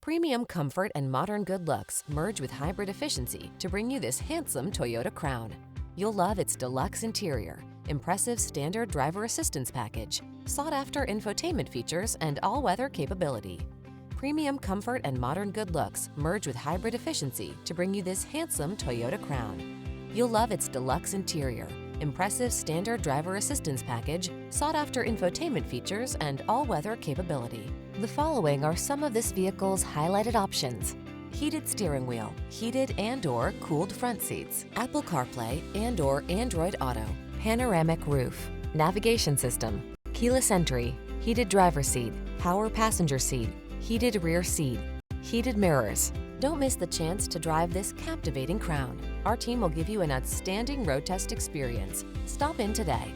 Premium comfort and modern good looks merge with hybrid efficiency to bring you this handsome Toyota Crown. You'll love its deluxe interior, impressive standard driver assistance package, sought-after infotainment features, and all-weather capability. Premium comfort and modern good looks merge with hybrid efficiency to bring you this handsome Toyota Crown. You'll love its deluxe interior, impressive standard driver assistance package, sought-after infotainment features, and all-weather capability. The following are some of this vehicle's highlighted options: heated steering wheel, heated and/or cooled front seats, Apple CarPlay and/or Android Auto, panoramic roof, navigation system, keyless entry, heated driver's seat, power passenger seat, heated rear seat, heated mirrors. Don't miss the chance to drive this captivating Crown. Our team will give you an outstanding road test experience. Stop in today.